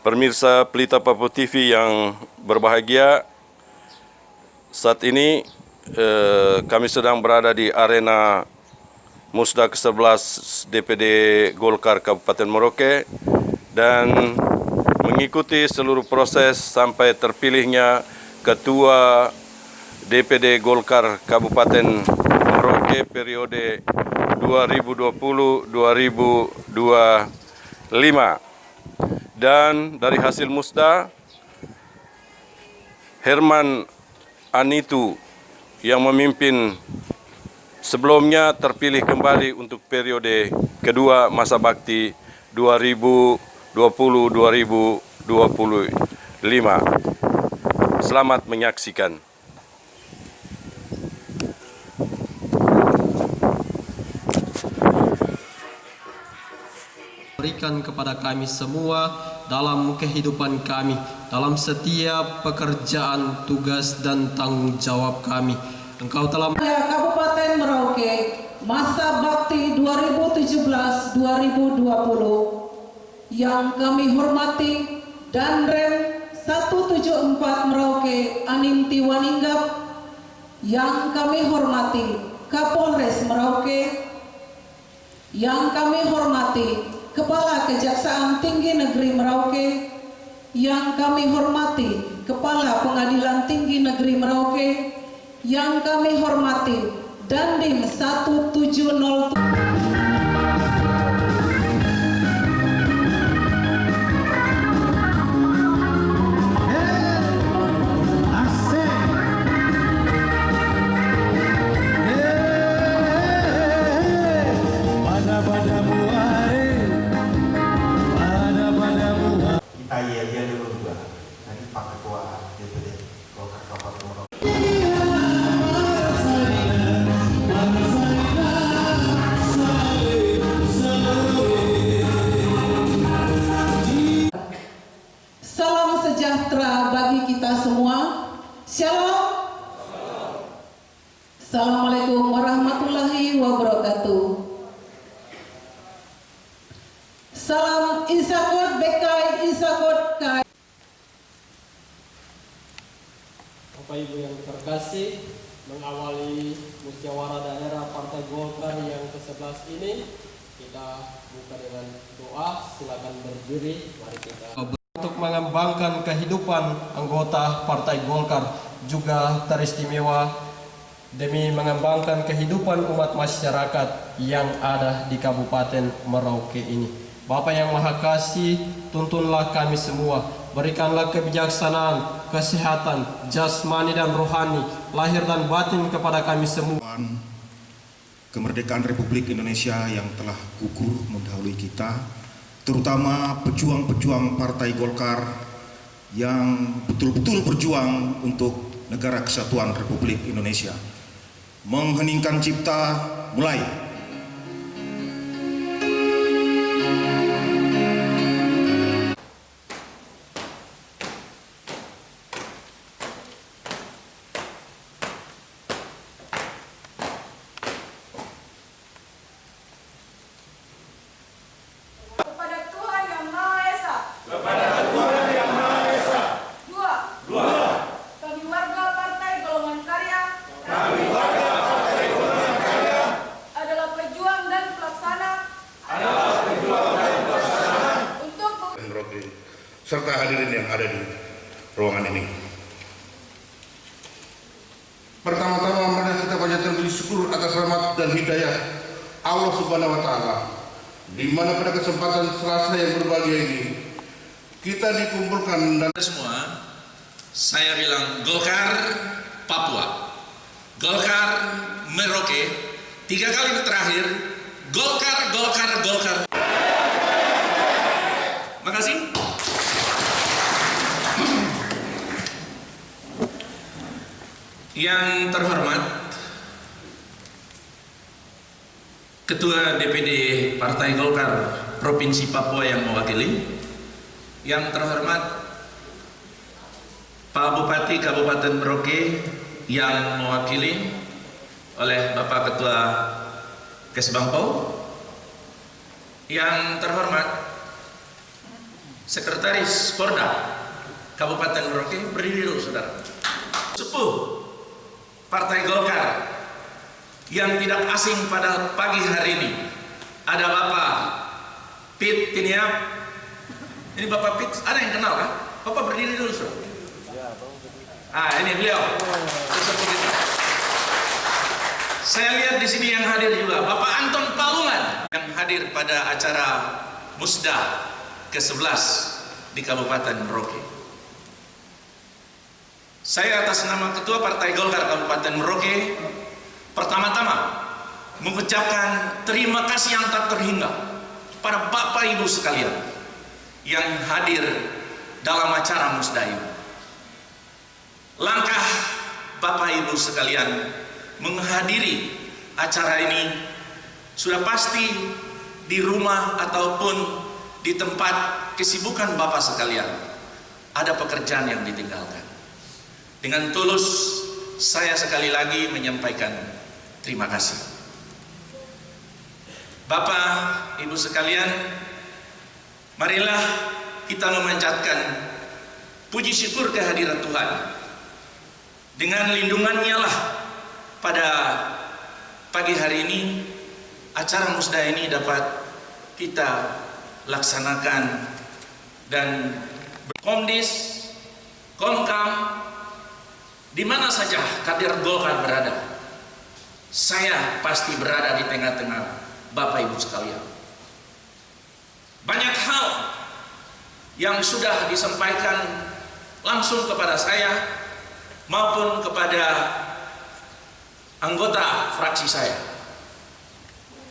Pemirsa Pelita Papua TV yang berbahagia, saat ini kami sedang berada di arena Musda ke-11 DPD Golkar Kabupaten Merauke dan mengikuti seluruh proses sampai terpilihnya Ketua DPD Golkar Kabupaten Merauke periode 2020-2025. Dan dari hasil musda, Herman Anitu yang memimpin sebelumnya terpilih kembali untuk periode kedua masa bakti 2020-2025. Selamat menyaksikan. Berikan kepada kami semua dalam kehidupan kami, dalam setiap pekerjaan, tugas dan tanggung jawab kami. Engkau telah Kabupaten Merauke masa bakti 2017-2020 yang kami hormati Danrem 174 Merauke Aninti Waninggap, yang kami hormati Kapolres Merauke, yang kami hormati Kepala Kejaksaan Tinggi Negeri Merauke, yang kami hormati Kepala Pengadilan Tinggi Negeri Merauke, yang kami hormati Dandim 170. Kita iya dulu juga. Nanti Pak Ketua DPD Golkar Kabupaten Merauke. Salam sejahtera bagi kita semua. Shalom. Assalamualaikum warahmatullahi wabarakatuh. Salam Isakot Bekai Isakot Kai. Bapak Ibu yang terkasih, mengawali musyawarah daerah Partai Golkar yang ke-11 ini, kita buka dengan doa. Silakan berdiri, mari kita untuk mengembangkan kehidupan anggota Partai Golkar, juga teristimewa demi mengembangkan kehidupan umat masyarakat yang ada di Kabupaten Merauke ini. Bapak yang Maha Kasih, tuntunlah kami semua, berikanlah kebijaksanaan, kesehatan, jasmani dan rohani, lahir dan batin kepada kami semua. Kemerdekaan Republik Indonesia yang telah gugur mendahului kita, terutama pejuang-pejuang Partai Golkar yang betul-betul berjuang untuk negara kesatuan Republik Indonesia. Mengheningkan cipta, mulai. Serta hadirin yang ada di ruangan ini. Pertama-tama mari kita panjatkan puji syukur atas rahmat dan hidayah Allah Subhanahu wa taala, di mana pada kesempatan Selasa yang berbahagia ini kita dikumpulkan dan semua. Saya bilang Golkar Papua, Golkar Merauke, 3 kali terakhir Golkar, Golkar, Golkar. Makasih. Yang terhormat Ketua DPD Partai Golkar Provinsi Papua yang mewakili, yang terhormat Pak Bupati Kabupaten Merauke yang mewakili oleh Bapak Ketua Kesbangpau, yang terhormat Sekretaris Porda Kabupaten Merauke, berdiri dulu saudara. Sepuh Partai Golkar yang tidak asing pada pagi hari ini, ada Bapak Pit Tiniap. Ini Bapak Pit, ada yang kenal kan? Bapak berdiri dulu saudara. Ini beliau. Saya lihat di sini yang hadir juga Bapak Anton Palungan yang hadir pada acara Musda ke-11 di Kabupaten Merauke. Saya atas nama Ketua Partai Golkar Kabupaten Merauke pertama-tama mengucapkan terima kasih yang tak terhingga pada Bapak Ibu sekalian yang hadir dalam acara Musda ini. Langkah Bapak Ibu sekalian menghadiri acara ini sudah pasti di rumah ataupun di tempat kesibukan Bapak sekalian ada pekerjaan yang ditinggalkan. Dengan tulus saya sekali lagi menyampaikan terima kasih. Bapak Ibu sekalian, marilah kita memanjatkan puji syukur kehadiran Tuhan. Dengan lindungannya lah pada pagi hari ini acara Musda ini dapat kita laksanakan, dan Komdis, Komkam, di mana saja kader Golkar berada, saya pasti berada di tengah-tengah Bapak Ibu sekalian. Banyak hal yang sudah disampaikan langsung kepada saya maupun kepada anggota fraksi saya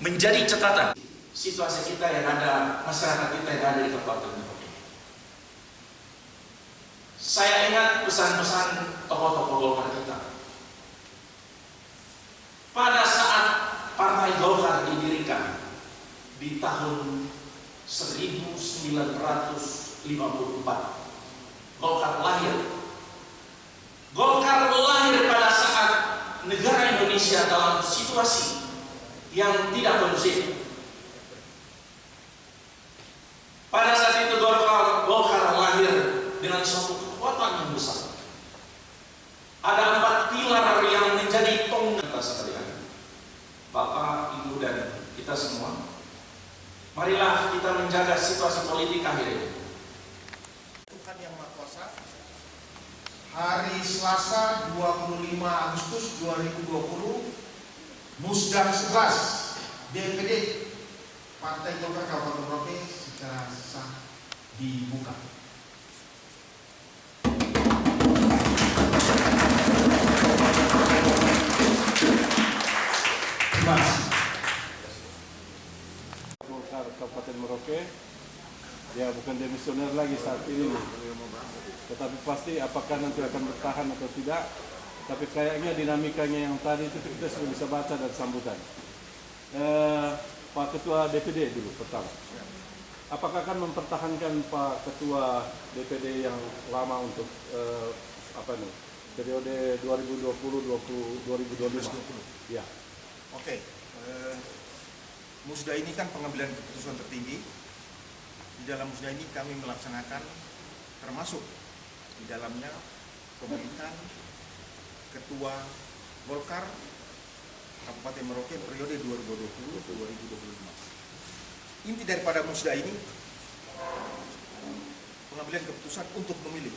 menjadi catatan situasi kita yang ada, masyarakat kita yang ada di Kabupaten Merauke. Saya ingat pesan-pesan tokoh-tokoh Golkar kita. Pada saat Partai Golkar didirikan di tahun 1954, Golkar lahir. Golkar lahir pada saat negara Indonesia dalam situasi yang tidak kondusif. Pada saat itu Golkar lahir dengan suatu kekuatan yang besar. Ada 4 pilar yang menjadi tonggak kita sekalian. Bapak, Ibu, dan kita semua, marilah kita menjaga situasi politik akhir ini. Tuhan Yang Maha Kuasa, hari Selasa 25 Agustus 2020, Musda 11 DPD Partai Golkar Kabupaten Merauke secara sah dibuka. Terima kasih. Golkar Kabupaten Merauke ya bukan demisioner lagi saat ini, tetapi pasti apakah nanti akan bertahan atau tidak, tapi kayaknya dinamikanya yang tadi itu kita sudah bisa baca dan sambutan. Pak Ketua DPD dulu pertama, apakah akan mempertahankan Pak Ketua DPD yang lama untuk periode 2020-2025? Ya. Oke, Musda ini kan pengambilan keputusan tertinggi. Di dalam Musda ini kami melaksanakan termasuk di dalamnya pemilihan Ketua Golkar Kabupaten Merauke periode 2020-2025. Inti daripada Musda ini pengambilan keputusan untuk memilih,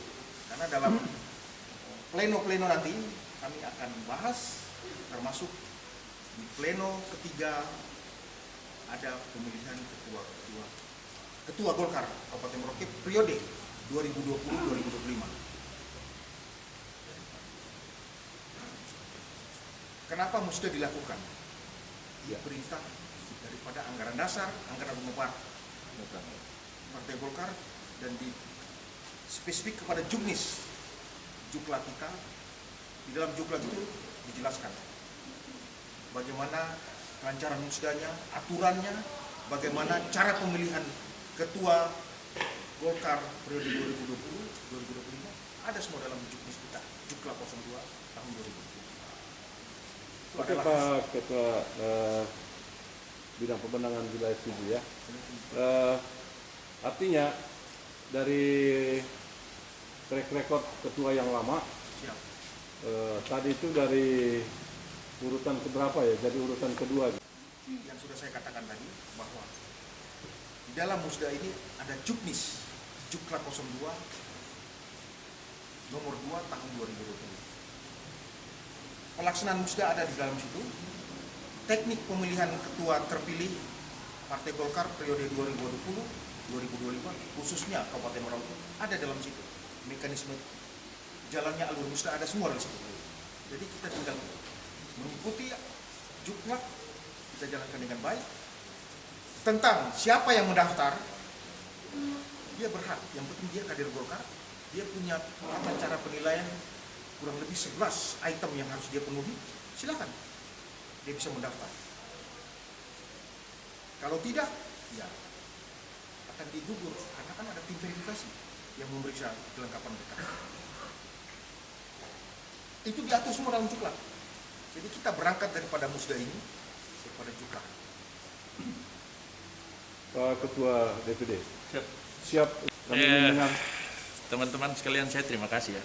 karena dalam pleno nanti kami akan bahas, termasuk di pleno ketiga ada pemilihan Ketua Golkar Kabupaten Merauke periode 2020-2025. Kenapa Musda dilakukan? Perintah daripada anggaran dasar, anggaran rumah Partai Golkar, dan di spesifik kepada Juknis, Jukla kita. Di dalam Jukla itu dijelaskan bagaimana kelancaran Musdanya, aturannya, bagaimana cara pemilihan Ketua Golkar periode 2020-2025, ada semua dalam Juknis kita, Jukla 02 tahun 2020. Oke Pak Ketua Bidang Pemenangan Wilayah 7 ya. Artinya dari track record ketua yang lama, Siap. tadi itu dari urutan keberapa ya? Jadi urutan kedua. Yang sudah saya katakan tadi bahwa di dalam musda ini ada Juknis, Jukla 02 nomor 2 tahun 2020. Pelaksanaan musda ada di dalam situ. Teknik pemilihan ketua terpilih Partai Golkar periode 2020-2025 khususnya Kabupaten Merauke ada dalam situ. Mekanisme jalannya alur musda ada semua dalam situ. Jadi kita tinggal mengikuti Jukla, kita jalankan dengan baik. Tentang siapa yang mendaftar, dia berhak. Yang penting dia kader Golkar, dia punya tata cara penilaian kurang lebih 11 item yang harus dia penuhi. Silakan, dia bisa mendaftar. Kalau tidak, ya akan digugur karena kan ada tim verifikasi yang memeriksa kelengkapan mereka. Itu diatur semua dalam Jukla. Jadi kita berangkat daripada musda ini kepada Jukla. Pak Ketua DPD. Siap. Siap. Kami mendengar. Teman-teman sekalian, saya terima kasih ya.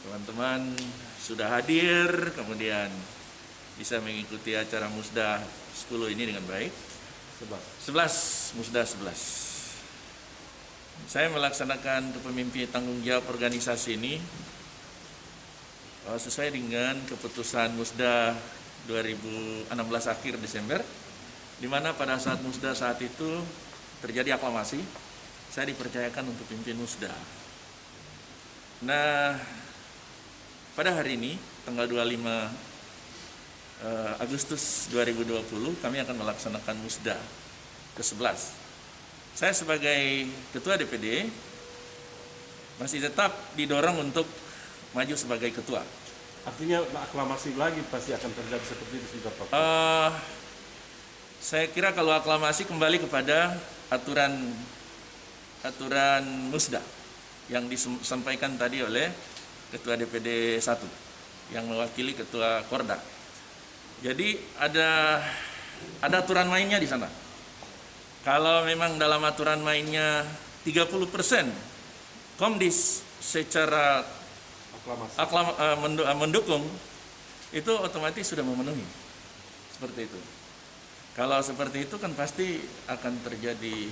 Teman-teman sudah hadir, kemudian bisa mengikuti acara Musda 10 ini dengan baik. 11 Musda 11. Saya melaksanakan kepemimpinan tanggung jawab organisasi ini sesuai dengan keputusan Musda 2016 akhir Desember, di mana pada saat Musda saat itu terjadi aklamasi, saya dipercayakan untuk pimpin Musda. Nah, pada hari ini, tanggal 25 Agustus 2020, kami akan melaksanakan Musda ke-11. Saya sebagai Ketua DPD masih tetap didorong untuk maju sebagai Ketua. Artinya aklamasi lagi pasti akan terjadi seperti itu sudah Pak. Saya kira kalau aklamasi kembali kepada aturan Musda yang disampaikan tadi oleh Ketua DPD 1 yang mewakili Ketua Korda. Jadi ada aturan mainnya di sana. Kalau memang dalam aturan mainnya 30% Komdis secara mendukung, itu otomatis sudah memenuhi. Seperti itu. Kalau seperti itu kan pasti akan terjadi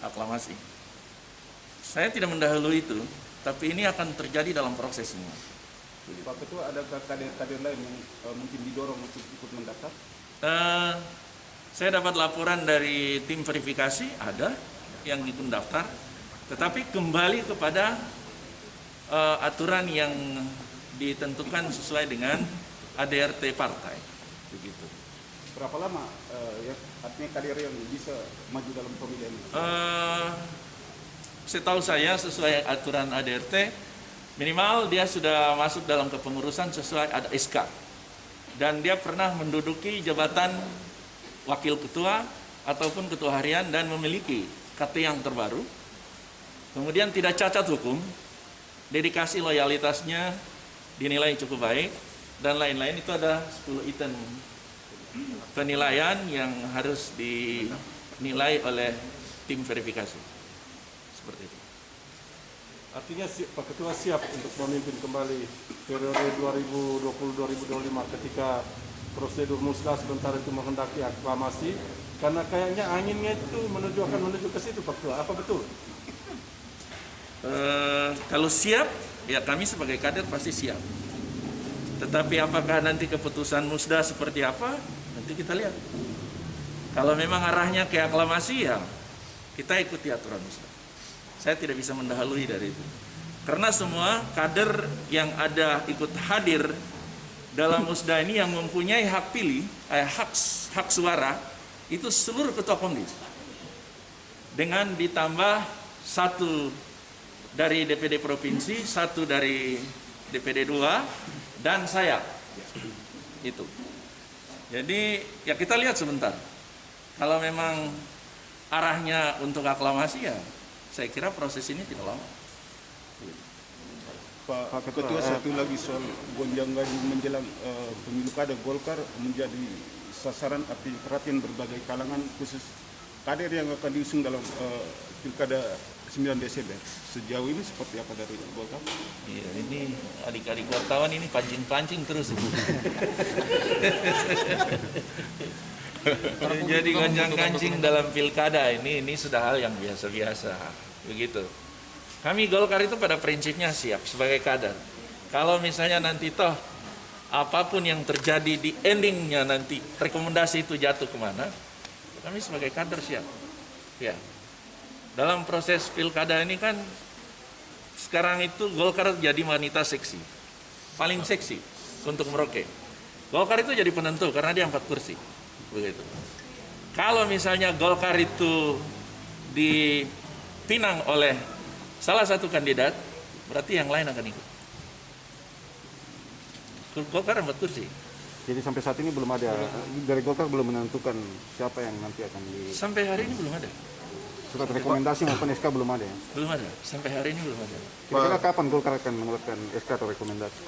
aklamasi. Saya tidak mendahului itu, tapi ini akan terjadi dalam proses semua. Pak Ketua, ada kader-kader lain yang mungkin didorong untuk ikut mendaftar? Saya dapat laporan dari tim verifikasi, ada yang ikut daftar, tetapi kembali kepada aturan yang ditentukan sesuai dengan ADRT partai. Begitu. Berapa lama artinya kader yang bisa maju dalam pemilihan ini? Setahu saya sesuai aturan ADRT, minimal dia sudah masuk dalam kepengurusan sesuai ada SK. Dan dia pernah menduduki jabatan wakil ketua ataupun ketua harian dan memiliki KT yang terbaru. Kemudian tidak cacat hukum, dedikasi loyalitasnya dinilai cukup baik, dan lain-lain. Itu ada 10 item penilaian yang harus dinilai oleh tim verifikasi. Seperti itu. Artinya Pak Ketua siap untuk memimpin kembali periode 2020-2025 ketika prosedur musda sebentar itu menghendaki aklamasi, karena kayaknya anginnya itu akan menuju ke situ Pak Ketua. Apa betul? Kalau siap, ya kami sebagai kader pasti siap. Tetapi apakah nanti keputusan musda seperti apa, nanti kita lihat. Kalau memang arahnya ke aklamasi, ya kita ikuti aturan musda. Saya tidak bisa mendahului dari itu. Karena semua kader yang ada ikut hadir dalam musda ini yang mempunyai hak pilih, hak suara, itu seluruh ketua Komdis. Dengan ditambah 1 dari DPD Provinsi, 1 dari DPD 2, dan saya. Itu. Jadi ya kita lihat sebentar. Kalau memang arahnya untuk aklamasi, ya saya kira proses ini tidak lama. Pak Ketua, satu lagi soal gonjang-ganjing menjelang pemilu kada Golkar menjadi sasaran perhatian berbagai kalangan, khusus kader yang akan diusung dalam pilkada 9 Desember. Sejauh ini seperti apa dari Golkar? Iya, ini adik-adik wartawan ini pancing-pancing terus. Jadi gonjang-ganjing dalam pilkada ini sudah hal yang biasa-biasa, begitu. Kami Golkar itu pada prinsipnya siap sebagai kader. Kalau misalnya nanti toh apapun yang terjadi di endingnya nanti rekomendasi itu jatuh kemana, kami sebagai kader siap. Ya, dalam proses pilkada ini kan sekarang itu Golkar jadi wanita seksi, paling seksi untuk Merauke. Golkar itu jadi penentu karena dia 4 kursi. Begitu. Kalau misalnya Golkar itu dipinang oleh salah satu kandidat, berarti yang lain akan ikut. Golkar 4 kursi. Jadi sampai saat ini belum ada, dari Golkar belum menentukan siapa yang nanti akan di... Sampai hari ini belum ada. Surat rekomendasi maupun SK belum ada ya? Belum ada, sampai hari ini belum ada. Kira-kira kapan Golkar akan mengeluarkan SK atau rekomendasi?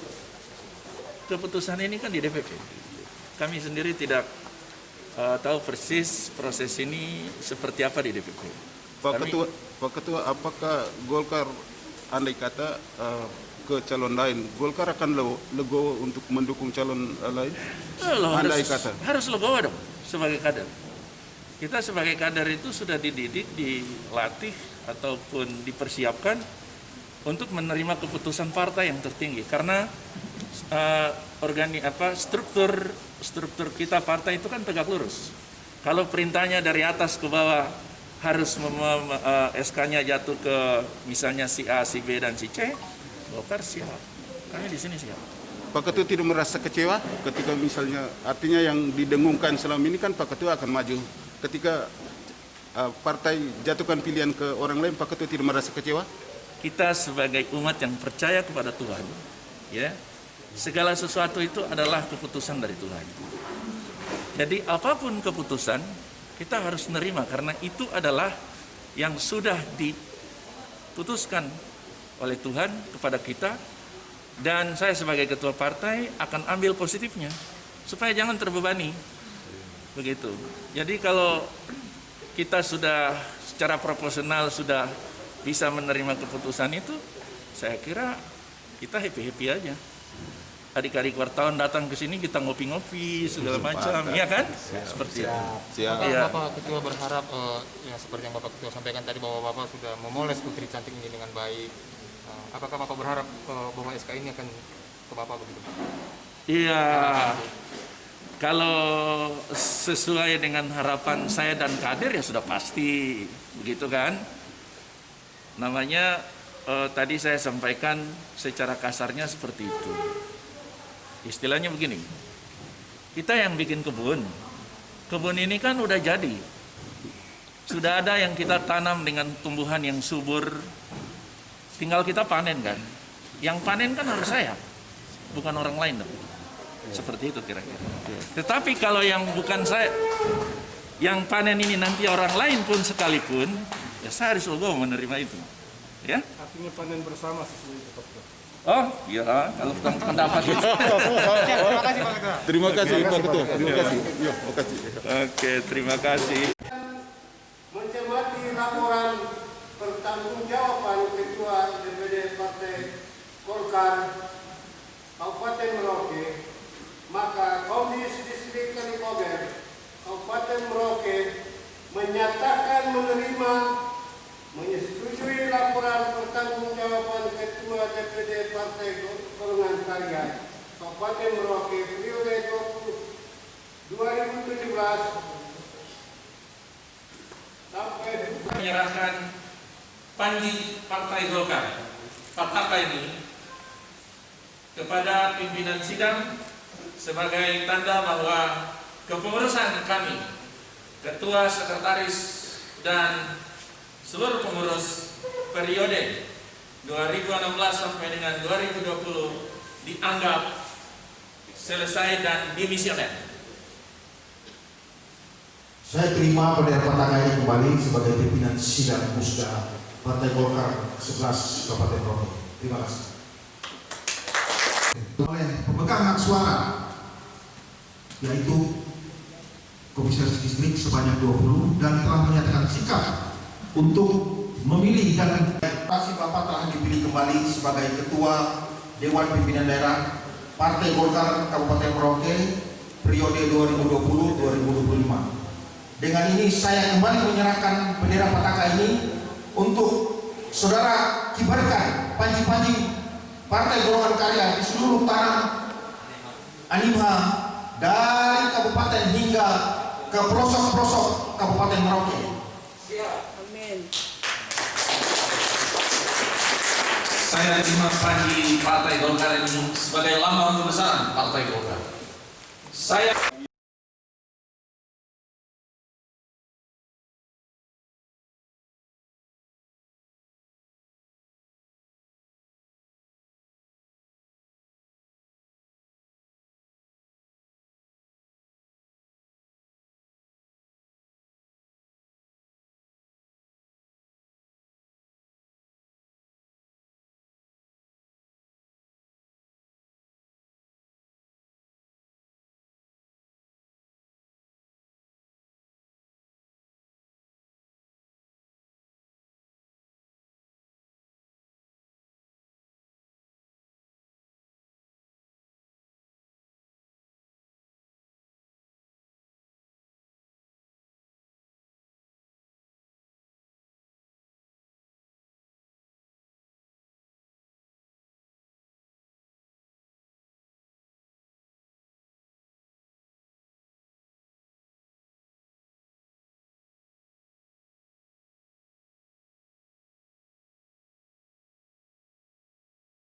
Keputusan ini kan di DPP. Kami sendiri tidak tahu persis proses ini seperti apa di DPP. Pak Ketua, apakah Golkar andai kata ke calon lain, Golkar akan legowo untuk mendukung calon lain? Andai kata harus legowo dong sebagai kader. Kita sebagai kader itu sudah dididik, dilatih ataupun dipersiapkan untuk menerima keputusan partai yang tertinggi. Karena struktur kita partai itu kan tegak lurus. Kalau perintahnya dari atas ke bawah harus SK-nya jatuh ke misalnya si A, si B dan si C, Golkar siap. Kami di sini siap. Pak Ketua tidak merasa kecewa ketika misalnya artinya yang didengungkan selama ini kan Pak Ketua akan maju. Ketika partai jatuhkan pilihan ke orang lain, Pak Ketua tidak merasa kecewa? Kita sebagai umat yang percaya kepada Tuhan, ya, segala sesuatu itu adalah keputusan dari Tuhan. Jadi apapun keputusan kita harus menerima karena itu adalah yang sudah diputuskan oleh Tuhan kepada kita, dan saya sebagai ketua partai akan ambil positifnya supaya jangan terbebani. Begitu. Jadi kalau kita sudah secara proporsional sudah bisa menerima keputusan itu, saya kira kita happy-happy aja. Adik-adik wartawan datang ke sini, kita ngopi-ngopi segala macam, ya kan? Seperti itu. Apakah Bapak Ketua berharap ya seperti yang Bapak Ketua sampaikan tadi bahwa Bapak sudah memoles putri cantik ini dengan baik. Apakah Bapak berharap bahwa SK ini akan ke Bapak begitu? Iya. Kalau sesuai dengan harapan saya dan kader ya sudah pasti, begitu kan? Namanya tadi saya sampaikan secara kasarnya seperti itu. Istilahnya begini, kita yang bikin kebun ini kan udah jadi. Sudah ada yang kita tanam dengan tumbuhan yang subur, tinggal kita panen kan. Yang panen kan harus saya, bukan orang lain dong. Seperti itu kira-kira. Tetapi kalau yang bukan saya, yang panen ini nanti orang lain pun sekalipun, ya saya harus legowo menerima itu. Ya? Artinya panen bersama sesuai itu. Oh, iya, kalau pendapat itu. Terima kasih Pak Ketua. Terima kasih Pak Ketua. Terima kasih. Ya, makasih. Oke, terima kasih. Mencermati laporan pertanggungjawaban Ketua DPD Partai Golkar Kabupaten Merauke, maka Komisi Distrik Kalikober Kabupaten Merauke menyatakan menyetujui laporan pertanggungjawaban Ketua DPD Partai Golongan Karya Kabupaten Merauke periode 2017 sampai Menyerahkan Panji Partai Golkar Pak ini kepada pimpinan sidang sebagai tanda bahwa kepengurusan kami, ketua, sekretaris, dan seluruh pengurus periode 2016 sampai dengan 2020 dianggap selesai dan dimisioner. Saya terima pada pertanyaan ini kembali sebagai pimpinan sidang Musda Partai Golkar 11 Kabupaten Merauke. Terima kasih. Oleh pemegang hak suara, yaitu Komisaris Distrik sebanyak 20 dan telah menyatakan sikap untuk memilih dan pasti Bapak telah dipilih kembali sebagai Ketua Dewan Pimpinan Daerah Partai Golkar Kabupaten Merauke periode 2020-2025. Dengan ini saya kembali menyerahkan bendera Pataka ini untuk saudara kibarkan panji-panji Partai Golongan Karya di seluruh tanah Animha dari kabupaten hingga ke pelosok-pelosok Kabupaten Merauke. Amin. Saya terima panji Partai Golkar ini sebagai lambang kebesaran Partai Golkar. Saya